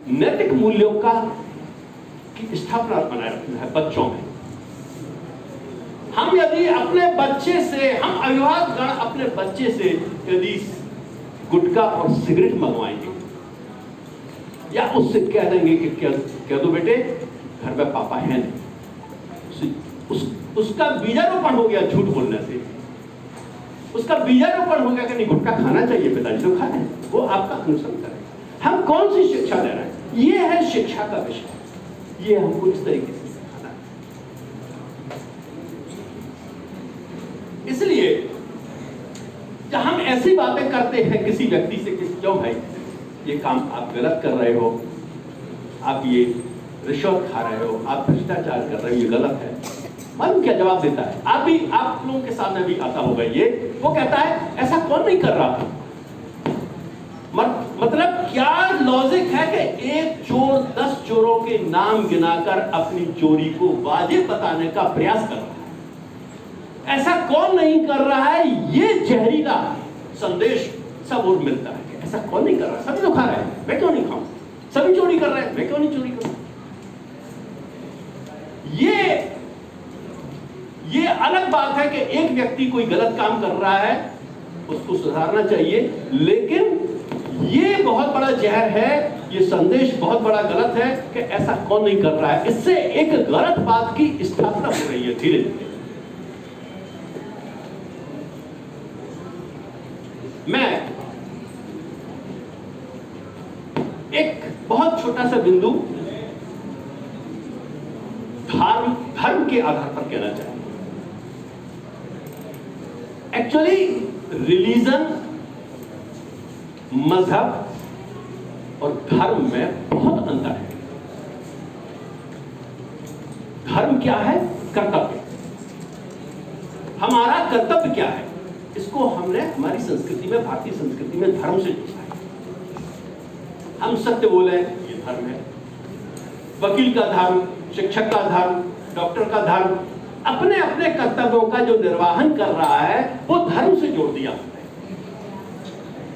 नैतिक मूल्यों का की स्थापना बनाए रखना है बच्चों में। हम यदि अपने बच्चे से, हम अभिभावकगण अपने बच्चे से यदि गुटखा और सिगरेट मंगवाएंगे या उससे कह देंगे कि कह दो बेटे घर में पापा है नहीं, उसका बीजारोपण हो गया झूठ बोलने से, उसका बीजारोपण हो गया कि नहीं गुटखा खाना चाहिए, पिताजी तो खाते हैं, वो आपका अनुसरण करेगा। हम कौन सी शिक्षा दे रहे हैं? ये है शिक्षा का विषय, ये हमको इस तरीके से सिखाना है। इसलिए जब हम ऐसी बातें करते हैं किसी व्यक्ति से कि क्यों भाई ये काम आप गलत कर रहे हो, आप ये रिश्वत खा रहे हो, आप भ्रष्टाचार कर रहे हो, ये गलत है, मालूम क्या जवाब देता है? आप लोगों के सामने भी आता होगा ये, वो कहता है ऐसा कौन नहीं कर रहा था। मतलब क्या लॉजिक है कि एक चोर 10 चोरों के नाम गिनाकर अपनी चोरी को वाजिब बताने का प्रयास कर रहा है, ऐसा कौन नहीं कर रहा है? ये जहरीला संदेश सब और मिलता है कि ऐसा कौन नहीं कर रहा है, सभी तो खा रहे हैं, मैं क्यों नहीं खाऊं, सभी चोरी कर रहे हैं, मैं क्यों नहीं चोरी करूं। ये अलग बात है कि एक व्यक्ति कोई गलत काम कर रहा है, उसको सुधारना चाहिए, लेकिन ये बहुत बड़ा जहर है, ये संदेश बहुत बड़ा गलत है कि ऐसा कौन नहीं कर रहा है। इससे एक गलत बात की स्थापना हो रही है धीरे धीरे। मैं एक बहुत छोटा सा बिंदु धर्म के आधार पर कहना चाहूंगा। एक्चुअली रिलीजन, मजहब और धर्म में बहुत अंतर है। धर्म क्या है? कर्तव्य। हमारा कर्तव्य क्या है? इसको हमने हमारी संस्कृति में, भारतीय संस्कृति में धर्म से जोड़ा है। हम सत्य बोले, ये धर्म है। वकील का धर्म, शिक्षक का धर्म, डॉक्टर का धर्म, अपने अपने कर्तव्यों का जो निर्वाहन कर रहा है वो धर्म से जोड़ दिया हमने।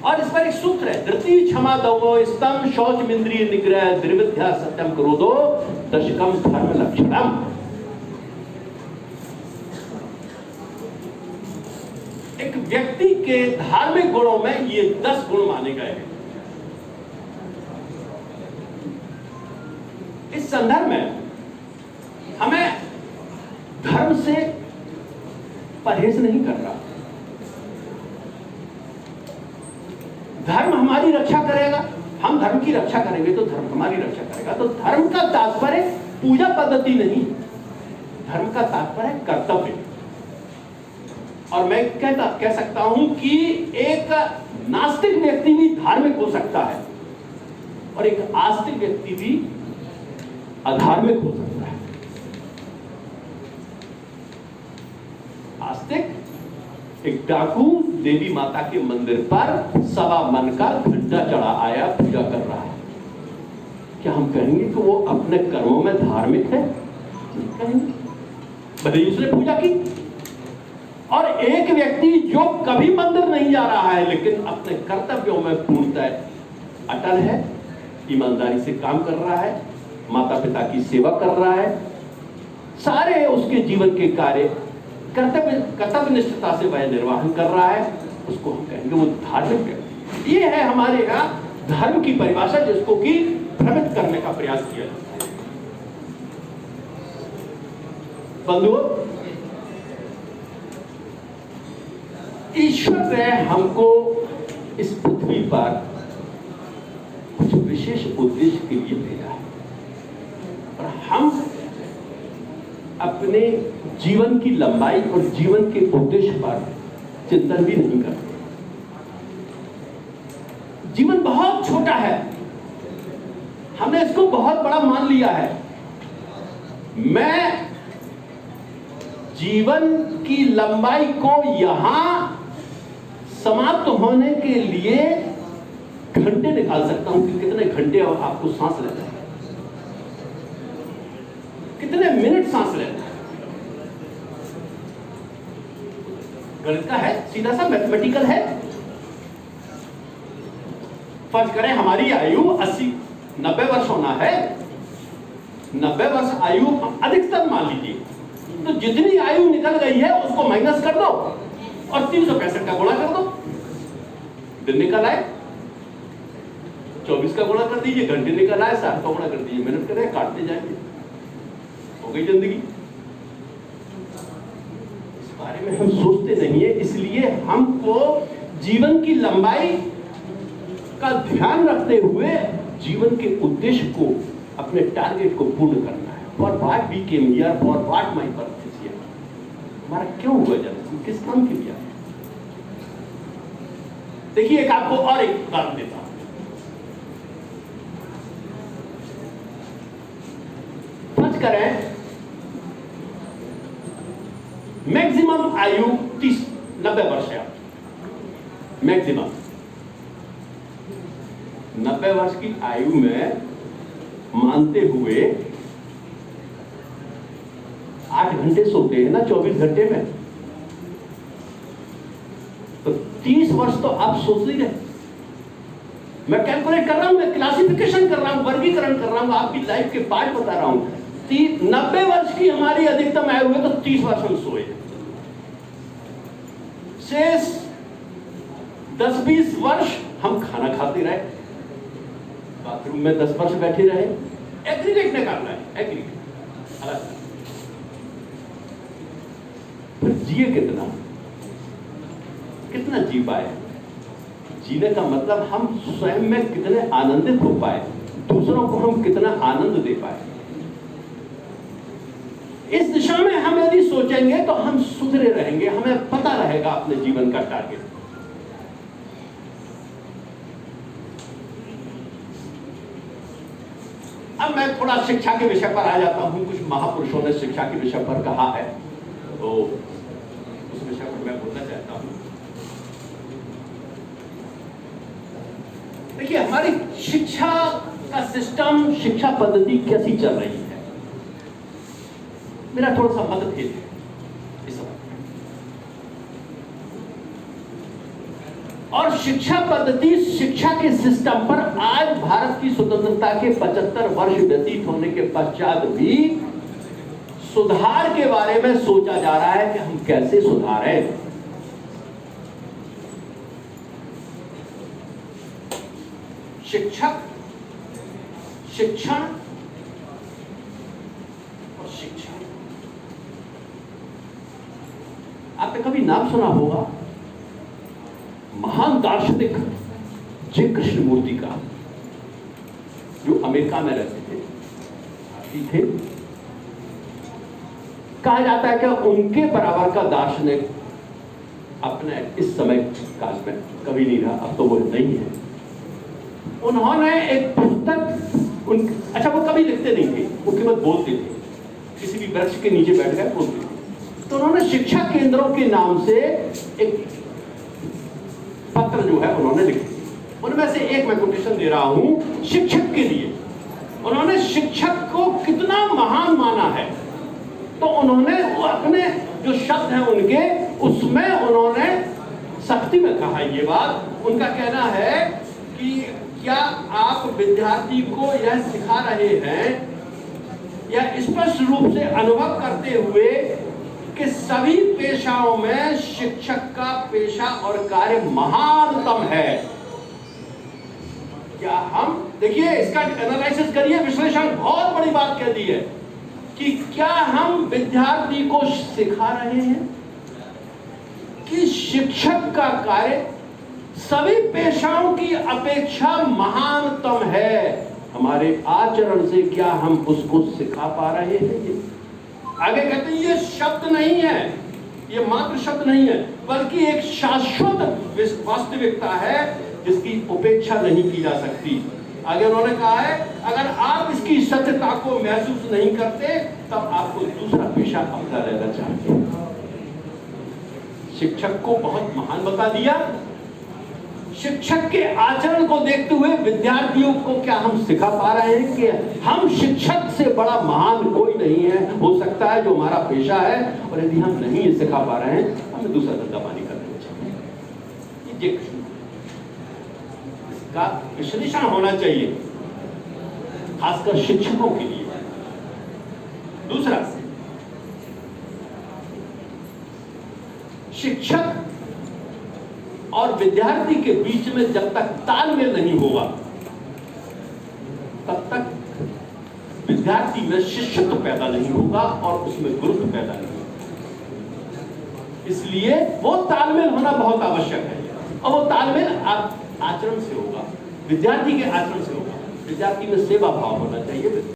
और इस पर एक सूत्र है, धृति क्षमा दमो स्तम शौचमिंद्रिय निग्रह द्विविद्या सत्यम क्रोधो दशकम धर्म लक्षणम। एक व्यक्ति के धार्मिक गुणों में ये 10 गुण माने गए हैं। इस संदर्भ में हमें धर्म से परहेज नहीं कर रहा। धर्म हमारी रक्षा करेगा, हम धर्म की रक्षा करेंगे तो धर्म हमारी रक्षा करेगा। तो धर्म का तात्पर्य पूजा पद्धति नहीं, धर्म का तात्पर्य कर्तव्य। और मैं कह सकता हूं कि एक नास्तिक व्यक्ति भी धार्मिक हो सकता है और एक आस्तिक व्यक्ति भी अधार्मिक हो सकता है। आस्तिक एक डाकू देवी माता के मंदिर पर 1.25 मन का घंटा चढ़ा आया, पूजा कर रहा है। क्या हम कहेंगे कि वो अपने कर्मों में धार्मिक है? कहेंगे, भले उसने पूजा की। और एक व्यक्ति जो कभी मंदिर नहीं जा रहा है लेकिन अपने कर्तव्यों में पूर्णतः अटल है, ईमानदारी से काम कर रहा है, माता पिता की सेवा कर रहा है, सारे उसके जीवन के कार्य कर्तव्य निष्ठता से वह निर्वाहन कर रहा है, उसको हम कहेंगे वो धार्मिक व्यक्ति। ये है हमारे यहाँ धर्म की परिभाषा, जिसको कि भ्रमित करने का प्रयास किया जाता है। बंधुओं, ईश्वर ने हमको इस पृथ्वी पर कुछ विशेष उद्देश्य के लिए भेजा है और हम अपने जीवन की लंबाई और जीवन के उद्देश्य पर चिंतन भी नहीं करते। जीवन बहुत छोटा है, हमने इसको बहुत बड़ा मान लिया है। मैं जीवन की लंबाई को यहां समाप्त होने के लिए घंटे निकाल सकता हूं कि कितने घंटे आपको सांस लेना है, कितने मिनट सांस लेना है। गणित का है, सीधा सा मैथमेटिकल है। फर्ज करें हमारी आयु 80 90 वर्ष होना है, 90 वर्ष आयु अधिकतम मान लीजिए, तो जितनी आयु निकल गई है उसको माइनस कर दो और 365 का गुणा कर दो, दिन निकल आए। 24 का गुणा कर दीजिए, घंटे निकल आए, 60 का गुणा कर दीजिए, मिनट करें, काटते जाएंगे, हो गई जिंदगी। इस बारे में हम सोचते नहीं है, इसलिए हमको जीवन की लंबाई का ध्यान रखते हुए जीवन के उद्देश्य को, अपने टारगेट को पूर्ण करना है। For what we came here, for what my birth is here, हमारा क्यों हुआ जन्म, किस काम के लिए आए। देखिए एक आपको और एक उदाहरण देता हूं। फर्ज करें मैक्सिमम आयु 90 वर्ष है, मैक्सिमम 90 वर्ष की आयु में मानते हुए 8 घंटे सोते हैं ना 24 घंटे में, तो 30 वर्ष तो आप सोच ही रहे। मैं कैलकुलेट कर रहा हूं, मैं क्लासिफिकेशन कर रहा हूं, वर्गीकरण कर रहा हूं, आपकी लाइफ के पार्ट बता रहा हूं। 90 वर्ष की हमारी अधिकतम आयु है तो 30 वर्ष हम सोए, शेष 10-20 वर्ष हम खाना खाते रहे, बाथरूम में 10 वर्ष बैठे रहे। एग्रीगेट निकालना है, एग्रीगेट अलग। फिर जिए कितना जी पाए। जीने का मतलब हम स्वयं में कितने आनंदित हो पाए, दूसरों को हम कितना आनंद दे पाए। इस दिशा में हम यदि सोचेंगे तो हम सुधरे रहेंगे, हमें पता रहेगा अपने जीवन का टारगेट। अब मैं थोड़ा शिक्षा के विषय पर आ जाता हूं। कुछ महापुरुषों ने शिक्षा के विषय पर कहा है, तो उस विषय पर मैं बोलना चाहता हूं। देखिए हमारी शिक्षा का सिस्टम, शिक्षा पद्धति कैसी चल रही है, मेरा थोड़ा सा मतभेद है इस समय। और शिक्षा पद्धति, शिक्षा के सिस्टम पर आज भारत की स्वतंत्रता के 75 वर्ष व्यतीत होने के पश्चात भी सुधार के बारे में सोचा जा रहा है कि हम कैसे सुधारें। शिक्षक, शिक्षण और शिक्षा। आपने कभी नाम सुना होगा महान दार्शनिक जे कृष्णमूर्ति का, जो अमेरिका में रहते थे। कहा जाता है कि उनके बराबर का दार्शनिक अपने इस समय काल में कभी नहीं रहा, अब तो वो नहीं है। उन्होंने एक पुस्तक, अच्छा वो कभी लिखते नहीं थे, वो केवल बोलते थे, किसी भी वृक्ष के नीचे बैठ कर बोलते थे। तो उन्होंने शिक्षा केंद्रों के नाम से एक पत्र जो है उन्होंने लिखे। उनमें से एक मैं कोटेशन दे रहा हूं शिक्षक के लिए। उन्होंने शिक्षक को कितना महान माना है, तो उन्होंने वो अपने जो शब्द हैं उनके, उसमें उन्होंने सख्ती में कहा ये बात। उनका कहना है कि क्या आप विद्यार्थी को यह सिखा रहे हैं या स्पष्ट रूप से अनुभव करते हुए कि सभी पेशाओं में शिक्षक का पेशा और कार्य महानतम है। क्या हम, देखिए इसका एनालिसिस करिए, विश्लेषण, बहुत बड़ी बात कह दी है कि क्या हम विद्यार्थी को सिखा रहे हैं कि शिक्षक का कार्य सभी पेशाओं की अपेक्षा महानतम है। हमारे आचरण से क्या हम उसको सिखा पा रहे हैं? आगे कहते हैं ये शब्द नहीं है, ये मात्र शब्द नहीं है, बल्कि एक शाश्वत वास्तविकता है जिसकी उपेक्षा नहीं की जा सकती। आगे उन्होंने कहा है अगर आप इसकी सत्यता को महसूस नहीं करते तब आपको दूसरा पेशा अपना लेना चाहिए। शिक्षक को बहुत महान बता दिया। शिक्षक के आचरण को देखते हुए विद्यार्थियों को क्या हम सिखा पा रहे हैं कि हम शिक्षक से बड़ा महान कोई नहीं है, हो सकता है जो हमारा पेशा है, और यदि हम नहीं ये सिखा पा रहे हैं हमें दूसरा धंधा पानी कर लेना चाहिए। इसका विश्लेषण होना चाहिए खासकर शिक्षकों के लिए। दूसरा, शिक्षक और विद्यार्थी के बीच में जब तक तालमेल नहीं होगा तब तक विद्यार्थी में शिष्यत्व पैदा नहीं होगा और उसमें गुरुत्व पैदा नहीं होगा। इसलिए वो तालमेल होना बहुत आवश्यक है और वो तालमेल आचरण से होगा, विद्यार्थी के आचरण से होगा। विद्यार्थी में सेवा भाव होना चाहिए।